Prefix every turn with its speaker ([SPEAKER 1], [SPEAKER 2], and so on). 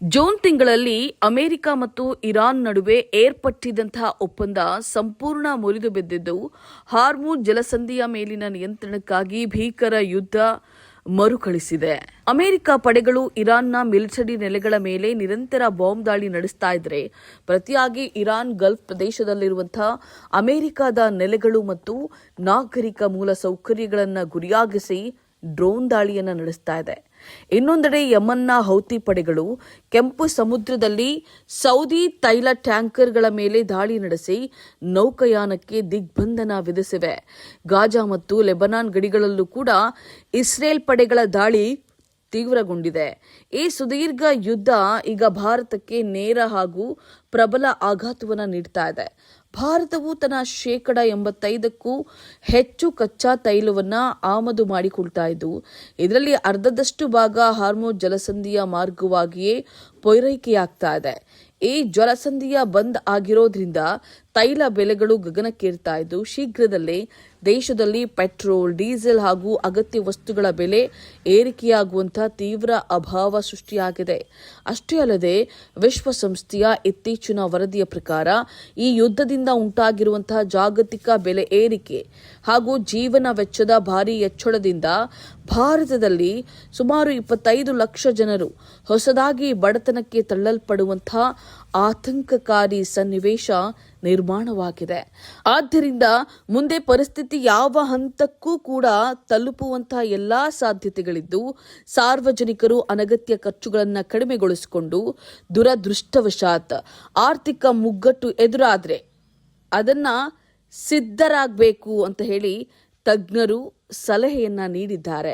[SPEAKER 1] June ತಿಂಗಳಲ್ಲಿ America ಮತ್ತು Iran ನಡುವೆ ಏರ್ಪಟ್ಟಿದ್ದಂತಹ ಒಪ್ಪಂದ ಸಂಪೂರ್ಣ ಮುರಿದು ಬಿದ್ದಿದ್ದು, ಹಾರ್ಮುಜ್ ಜಲಸಂಧಿಯ ಮೇಲಿನ ನಿಯಂತ್ರಣಕ್ಕಾಗಿ ಭೀಕರ ಯುದ್ಧ ಮರುಕಳಿಸಿದೆ. ಅಮೆರಿಕ ಪಡೆಗಳು ಇರಾನ್ನ ಮಿಲಿಟರಿ ನೆಲೆಗಳ ಮೇಲೆ ನಿರಂತರ ಬಾಂಬ್ ದಾಳಿ ನಡೆಸ್ತಾ ಇದ್ರೆ, ಪ್ರತಿಯಾಗಿ ಇರಾನ್ ಗಲ್ಫ್ ಪ್ರದೇಶದಲ್ಲಿರುವಂತಹ ಅಮೆರಿಕದ ನೆಲೆಗಳು ಮತ್ತು ನಾಗರಿಕ ಮೂಲ ಸೌಕರ್ಯಗಳನ್ನು ಗುರಿಯಾಗಿಸಿ ಡ್ರೋನ್ ದಾಳಿಯನ್ನು ನಡೆಸ್ತಾ ಇದೆ. ಇನ್ನೊಂದೆಡೆ ಯಮನ್ನ ಹೌತಿ ಪಡೆಗಳು ಕೆಂಪು ಸಮುದ್ರದಲ್ಲಿ ಸೌದಿ ತೈಲ ಟ್ಯಾಂಕರ್ಗಳ ಮೇಲೆ ದಾಳಿ ನಡೆಸಿ ನೌಕಾಯಾನಕ್ಕೆ ದಿಗ್ಬಂಧನ ವಿಧಿಸಿವೆ. ಗಾಜಾ ಮತ್ತು ಲೆಬನಾನ್ ಗಡಿಗಳಲ್ಲೂ ಕೂಡ ಇಸ್ರೇಲ್ ಪಡೆಗಳ ದಾಳಿ ತೀವ್ರಗೊಂಡಿದೆ. ಈ ಸುದೀರ್ಘ ಯುದ್ಧ ಈಗ ಭಾರತಕ್ಕೆ ನೇರ ಹಾಗೂ ಪ್ರಬಲ ಆಘಾತವನ್ನು ನೀಡ್ತಾ ಇದೆ. ಭಾರತವು ತನ್ನ 85% ಹೆಚ್ಚು ಕಚ್ಚಾ ತೈಲವನ್ನು ಆಮದು ಮಾಡಿಕೊಳ್ತಾ ಇದ್ದು, ಇದರಲ್ಲಿ ಅರ್ಧದಷ್ಟು ಭಾಗ ಹಾರ್ಮುಜ್ ಜಲಸಂಧಿಯ ಮಾರ್ಗವಾಗಿಯೇ ಪೂರೈಕೆಯಾಗ್ತಾ ಇದೆ. ಈ ಜಲಸಂಧಿಯ ಬಂದ್ ಆಗಿರೋದ್ರಿಂದ ತೈಲ ಬೆಲೆಗಳು ಗಗನಕ್ಕೇರ್ತಾ ಇದ್ದು, ಶೀಘ್ರದಲ್ಲೇ ದೇಶದಲ್ಲಿ ಪೆಟ್ರೋಲ್, ಡೀಸೆಲ್ ಹಾಗೂ ಅಗತ್ಯ ವಸ್ತುಗಳ ಬೆಲೆ ಏರಿಕೆಯಾಗುವಂತಹ ತೀವ್ರ ಅಭಾವ ಸೃಷ್ಟಿಯಾಗಿದೆ. ಅಷ್ಟೇ ಅಲ್ಲದೆ ವಿಶ್ವಸಂಸ್ಥೆಯ ಇತ್ತೀಚಿನ ವರದಿಯ ಪ್ರಕಾರ ಈ ಯುದ್ಧದಿಂದ ಉಂಟಾಗಿರುವಂತಹ ಜಾಗತಿಕ ಬೆಲೆ ಏರಿಕೆ ಹಾಗೂ ಜೀವನ ವೆಚ್ಚದ ಭಾರೀ ಹೆಚ್ಚಳದಿಂದ ಭಾರತದಲ್ಲಿ ಸುಮಾರು 25 ಲಕ್ಷ ಜನರು ಹೊಸದಾಗಿ ಬಡತನಕ್ಕೆ ತಳ್ಳಲ್ಪಡುವಂತಹ ಆತಂಕಕಾರಿ ಸನ್ನಿವೇಶ ನಿರ್ಮಾಣವಾಗಿದೆ. ಆದ್ದರಿಂದ ಮುಂದೆ ಪರಿಸ್ಥಿತಿ ಯಾವ ಹಂತಕ್ಕೂ ಕೂಡ ತಲುಪುವಂತಹ ಎಲ್ಲಾ ಸಾಧ್ಯತೆಗಳಿದ್ದು, ಸಾರ್ವಜನಿಕರು ಅನಗತ್ಯ ಖರ್ಚುಗಳನ್ನು ಕಡಿಮೆಗೊಳಿಸಿಕೊಂಡು ದುರದೃಷ್ಟವಶಾತ್ ಆರ್ಥಿಕ ಮುಗ್ಗಟ್ಟು ಎದುರಾದ್ರೆ ಅದನ್ನ ಸಿದ್ಧರಾಗಬೇಕು ಅಂತ ಹೇಳಿ ತಜ್ಞರು ಸಲಹೆಯನ್ನ ನೀಡಿದ್ದಾರೆ.